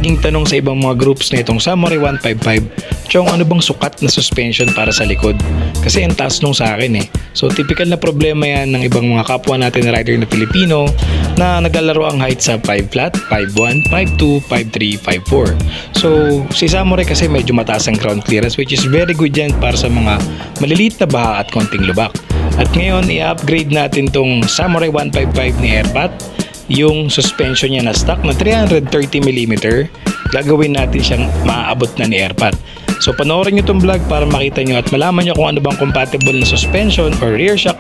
naging tanong sa ibang mga groups na itong Samurai 155, Chong, ano bang sukat na suspension para sa likod? Kasi ang taas nung sa akin eh. So typical na problema yan ng ibang mga kapwa natin na rider na Pilipino na naglalaro ang height sa 5 flat, 5'1", 5'2", 5'3", 5'4". So si Samurai kasi medyo mataas ang ground clearance, which is very good yan para sa mga maliliit na baha at konting lubak. At ngayon i-upgrade natin tong Samurai 155 ni Airpat. Yung suspension niya na stock na 330mm, gagawin natin siyang maaabot na ni Airpat. So panoorin nyo itong vlog para makita nyo at malaman nyo kung ano bang compatible na suspension or rear shock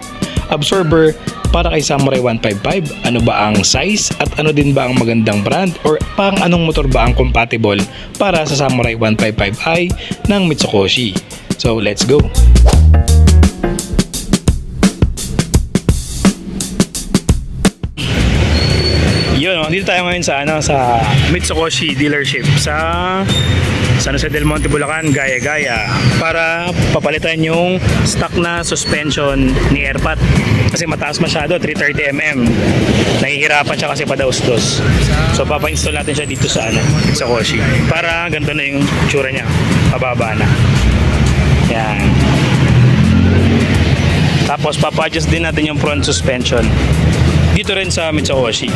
absorber para kay Samurai 155. Ano ba ang size at ano din ba ang magandang brand or pang anong motor ba ang compatible para sa Samurai 155i ng Mitsukoshi. So let's go! Yun, dito tayo ngayon sa Mitsukoshi dealership sa San Jose del Monte, Bulacan, Gaya-Gaya, para papalitan yung stock na suspension ni Airpat kasi mataas masyado, 330mm. Nahihirapan siya kasi padaus-dos. So papa-install natin siya dito sa Mitsukoshi para ganito na yung tsura niya, pababa na. Yan. Tapos papa-adjust din natin yung front suspension dito rin sa Mitsukoshi.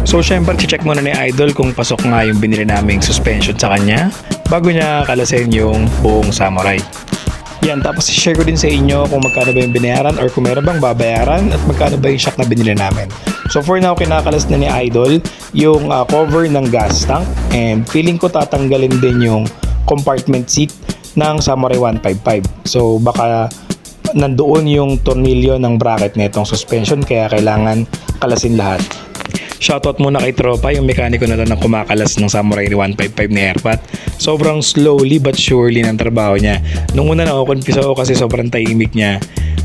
So syempre check muna ni Idol kung pasok nga yung binili naming suspension sa kanya bago niya kalasin yung buong Samurai. Yan, tapos share ko din sa inyo kung magkano ba yung binayaran or kung meron bang babayaran at magkano ba yung shock na binili namin. So for now, kinakalas na ni Idol yung cover ng gas tank and feeling ko tatanggalin din yung compartment seat ng Samurai 155. So baka nandoon yung tornilyo ng bracket na itong suspension kaya kailangan kalasin lahat. Shoutout muna kay Tropa, yung mekaniko na lang ng kumakalas ng Samurai 155 ni Airpat. Sobrang slowly but surely ng trabaho niya. Nung una na-confuse ako kasi sobrang tahimik niya.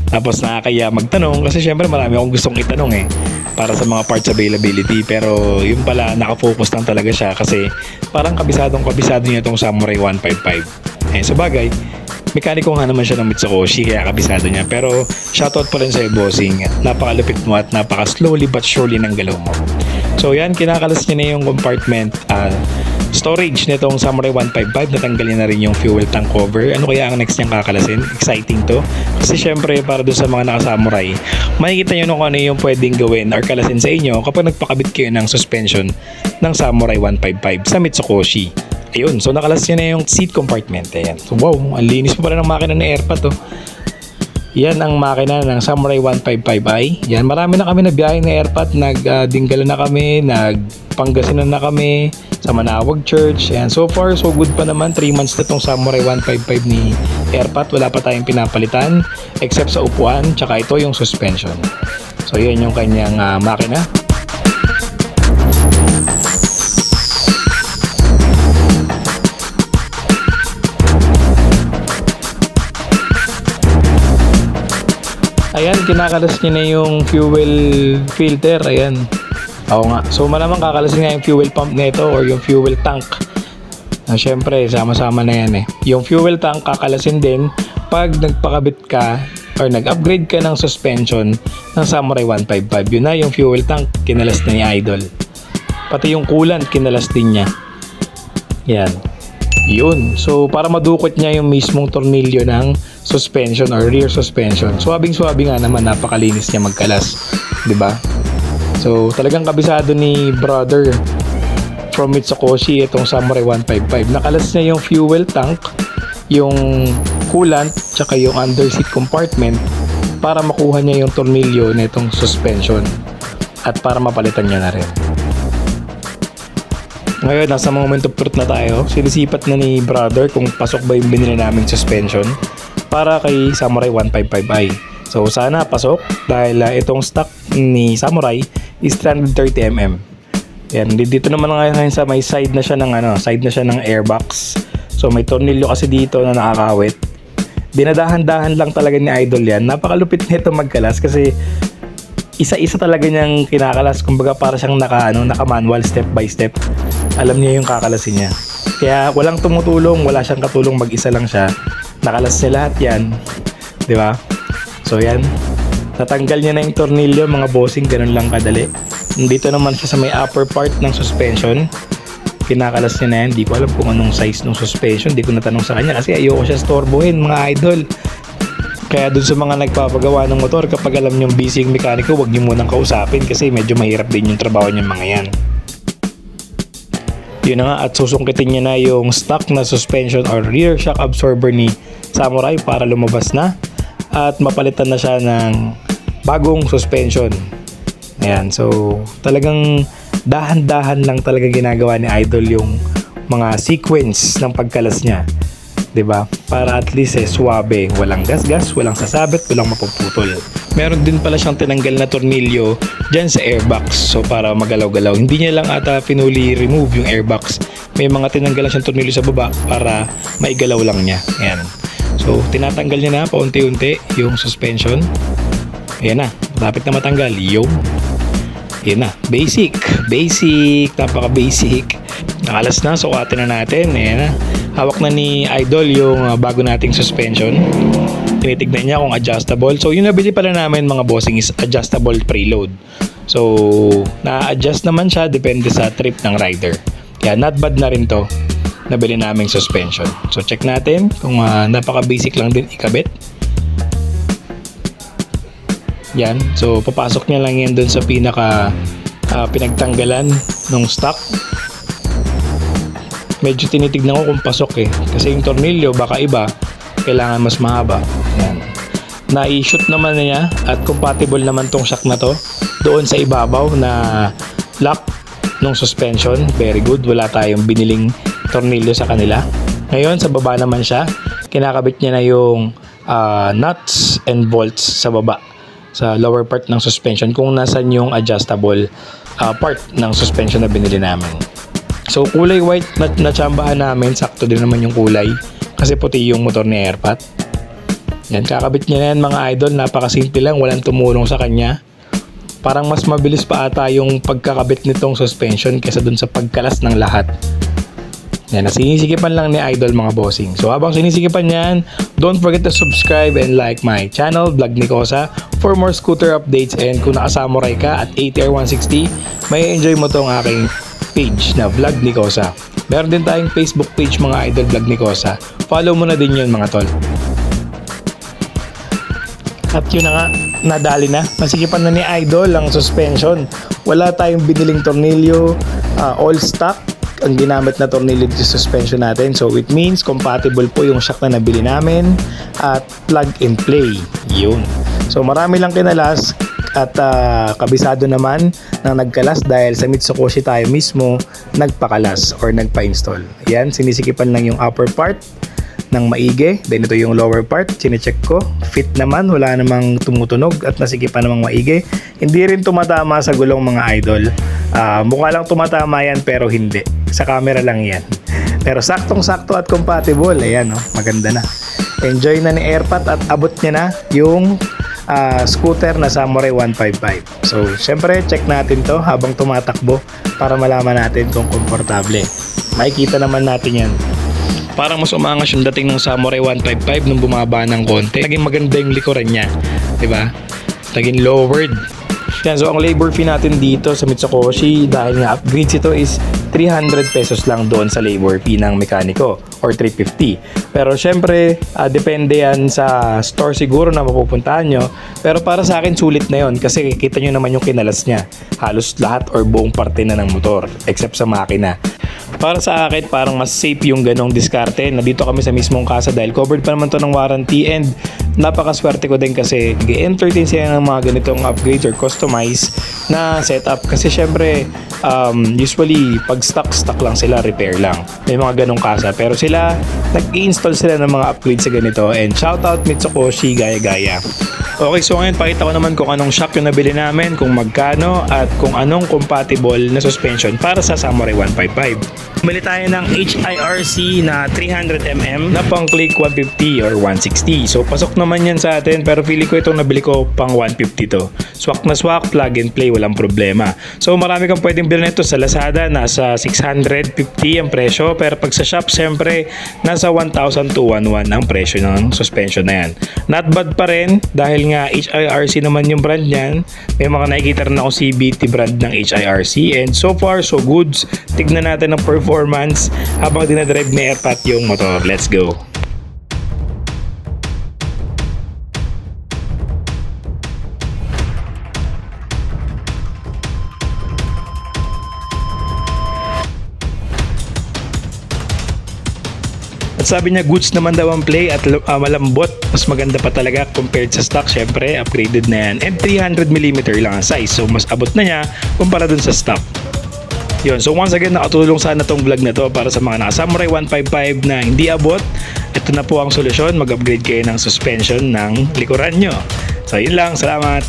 Tapos nakakaya magtanong kasi syempre marami akong gustong itanong para sa mga parts availability. Pero yung pala nakafocus lang talaga siya kasi parang kabisado niya itong Samurai 155. Sa bagay, mekaniko nga naman siya ng Mitsukoshi kaya kabisado niya. Pero shoutout pa rin sa'yo, bossing. Napakalupit mo at napaka-slowly but surely ng galaw mo. So yan, kinakalas niya na yung compartment storage nitong Samurai 155. Natanggalin na rin yung fuel tank cover. Ano kaya ang next niyang kakalasin? Exciting to. Kasi syempre para dun sa mga naka-Samurai, makikita nyo kung ano yung pwedeng gawin or kalasin sa inyo kapag nagpakabit kayo ng suspension ng Samurai 155 sa Mitsukoshi. Ayun, so nakalas niya na yung seat compartment. Ayan. So wow, ang linis pa rin ng makina ni Airpat oh. Yan ang makina ng Samurai 155i. Yan, marami na kami na biyahe ni Airpat. Nagdinggalan na kami, nagpangasinan na kami sa Manawag Church. Ayan, so far so good pa naman. 3 months na itong Samurai 155 ni Airpat. Wala pa tayong pinapalitan except sa upuan, tsaka ito yung suspension. So yan yung kanyang makina. Ayan, kinakalas niya na yung fuel filter. Ayan. Oo nga. So malamang kakalasin nga yung fuel pump nito or yung fuel tank. Siyempre, sama-sama na yan Yung fuel tank kakalasin din pag nagpakabit ka or nag-upgrade ka ng suspension ng Samurai 155. Yun na yung fuel tank, kinalas na ni Idol. Pati yung coolant, kinalas din niya. Yan. Yun. So para madukot niya yung mismong tornilyo ng suspension or rear suspension. Swabing-swabe nga naman, napakalinis niya magkalas, 'di ba? So talagang kabisado ni brother from Mitsukoshi itong Samurai 155. Nakalas niya yung fuel tank, yung coolant, tsaka yung underseat compartment para makuha niya yung tornilyo na itong suspension at para mapalitan niya na rin. Ngayon, nasa moment of truth na tayo. Sinisipat na ni brother kung pasok ba yung binili naming suspension para kay Samurai 155i. So sana pasok dahil itong stock ni Samurai is 330mm. Yan, dito naman ngayon sa may side na siya ng airbox. So may tornilyo kasi dito na nakakawit. Dinadahan-dahan lang talaga ni Idol yan. Napakalupit nito magkalas kasi isa-isa talaga niyang kinakalas. Kumbaga para siyang naka-manual step by step. Alam niya yung kakalasin niya. Kaya walang tumutulong, wala siyang katulong, mag-isa lang siya. Nakalas niya lahat yan. Di ba? So yan. Natanggal niya na yung tornilyo, mga bossing, ganun lang kadali. Dito naman siya sa may upper part ng suspension. kinakalas niya na yan. Di ko alam kung anong size ng suspension, di ko natanong sa kanya kasi ayoko siya storbohin mga idol. Kaya dun sa mga nagpapagawa ng motor, kapag alam nyo busy yung mekaniko, huwag nyo munang kausapin kasi medyo mahirap din yung trabaho nyo mga yan. Yun na nga, at susungkitin niya na yung stock na suspension or rear shock absorber ni Samurai para lumabas na at mapalitan na siya ng bagong suspension. Ayan, so talagang dahan-dahan lang talaga ginagawa ni Idol yung mga sequence ng pagkalas niya. 'Di ba? Para at least suwabe, walang gas-gas, walang sasabit, walang mapuputol. Meron din pala siyang tinanggal na tornilyo diyan sa airbox. So para magalaw-galaw. Hindi niya lang ata finally remove yung airbox. May mga tinanggal siyang tornilyo sa baba para maigalaw lang niya. Ayan. So tinatanggal niya na paunti-unti yung suspension. Ayan na, malapit na matanggal. Ayan na, basic, napaka-basic. Nakalas na, sukatin na natin. Ayan na. Hawak na ni Idol yung bago nating suspension. Tinitignan niya kung adjustable. So yung nabili pala namin mga bossing is adjustable preload. So na-adjust naman siya depende sa trip ng rider. Kaya not bad na rin to. Nabili naming suspension. So check natin kung napaka-basic lang din ikabit. Yan. So papasok niya lang yan dun sa pinaka pinagtanggalan ng stock. Medyo tinitignan ko kung pasok kasi yung tornilyo baka iba, kailangan mas mahaba. Yan. Na-i-shoot naman niya at compatible naman tong shock na to doon sa ibabaw na lock ng suspension. Very good, wala tayong biniling tornilyo sa kanila. Ngayon sa baba naman siya, kinakabit niya na yung nuts and bolts sa baba, sa lower part ng suspension kung nasan yung adjustable part ng suspension na binili namin. So kulay white na tsambahan namin, sakto din naman yung kulay kasi puti yung motor ni Airpat. Yan, kakabit niya na yan mga idol, napakasimple lang, walang tumulong sa kanya. Parang mas mabilis pa ata yung pagkakabit nitong suspension kaysa dun sa pagkalas ng lahat. Yan, sinisikipan lang ni Idol mga bossing. So habang sinisikipan yan, don't forget to subscribe and like my channel, Vlog ni Kosa, for more scooter updates. And kung naka-Samurai ka at ATR 160, may enjoy mo tong aking page na Vlog ni Kosa. Meron din tayong Facebook page mga idol, Vlog ni Kosa. Follow mo na din yun mga tol. At yun na nga, nadali na. Masikipan na ni Idol ang suspension. Wala tayong biniling tornilyo, all stock ang ginamit na tornilyo sa suspension natin. So it means compatible po yung shock na nabili namin at plug and play. Yun. So marami lang kinalas at kabisado naman ng nagkalas dahil sa Mitsukoshi tayo mismo nagpakalas or nagpa-install. Yan, sinisikipan lang yung upper part ng maigi. Then ito yung lower part, chinecheck ko. Fit naman, wala namang tumutunog at nasikipan namang maigi. Hindi rin tumatama sa gulong mga idol. Mukha lang tumatama yan pero hindi. Sa camera lang yan. Pero saktong-sakto at compatible. Ayan, maganda na. Enjoy na ni Airpat at abot niya na yung scooter na Samurai 155. So, syempre, check natin to habang tumatakbo para malaman natin kung komportable. Makikita naman natin yan. Parang mas umangas yung dating ng Samurai 155 nung bumaba ng konti. Naging maganda yung likuran niya. Diba? Naging lowered. Yan, so ang labor fee natin dito sa Mitsukoshi dahil nga upgrades ito is 300 pesos lang doon sa labor fee ng mekaniko or 350. Pero syempre, depende yan sa store siguro na mapupuntahan nyo. Pero para sa akin, sulit na yon kasi kita nyo naman yung kinalas niya. Halos lahat or buong parte na ng motor except sa makina. Para sa akin, parang mas safe yung ganong diskarte na dito kami sa mismong kasa dahil covered pa naman to ng warranty and napakaswerte ko din kasi nag-entertain sila ng mga ganitong upgrades or customize na setup kasi syempre usually pag stock lang sila, repair lang, may mga ganong kasa pero sila nag-install sila ng mga upgrades sa ganito and shoutout Mitsukoshi, gaya-gaya. Okay, so ngayon pakita ko naman kung anong shock yung nabili namin, kung magkano at kung anong compatible na suspension para sa Samurai 155. Bumili tayo ng HIRC na 300mm na pang click 150 or 160. So pasok naman yan sa atin pero feeling ko itong nabili ko pang 150 to. Swak na swak, plug and play, walang problema. So marami kang pwedeng bilhin nito sa Lazada, nasa 650 ang presyo. Pero pag sa shop, siyempre, nasa 1,211 ang presyo ng suspension na yan. Not bad pa rin dahil nga HIRC naman yung brand niyan. May mga nakikita rin ako CBT brand ng HIRC and so far so good. Tignan natin ang performance habang dinadrive ni Airpat yung motor. Let's go! At sabi niya goods naman daw ang play at malambot. Mas maganda pa talaga compared sa stock. Syempre, upgraded na yan. And 300mm lang ang size. So, mas abot na niya kumpara dun sa stock. Yun. So, once again, nakatulong sana tong vlog na to para sa mga naka-Samurai 155 na hindi abot. Ito na po ang solusyon. Mag-upgrade kayo ng suspension ng likuran nyo. So, yun lang. Salamat!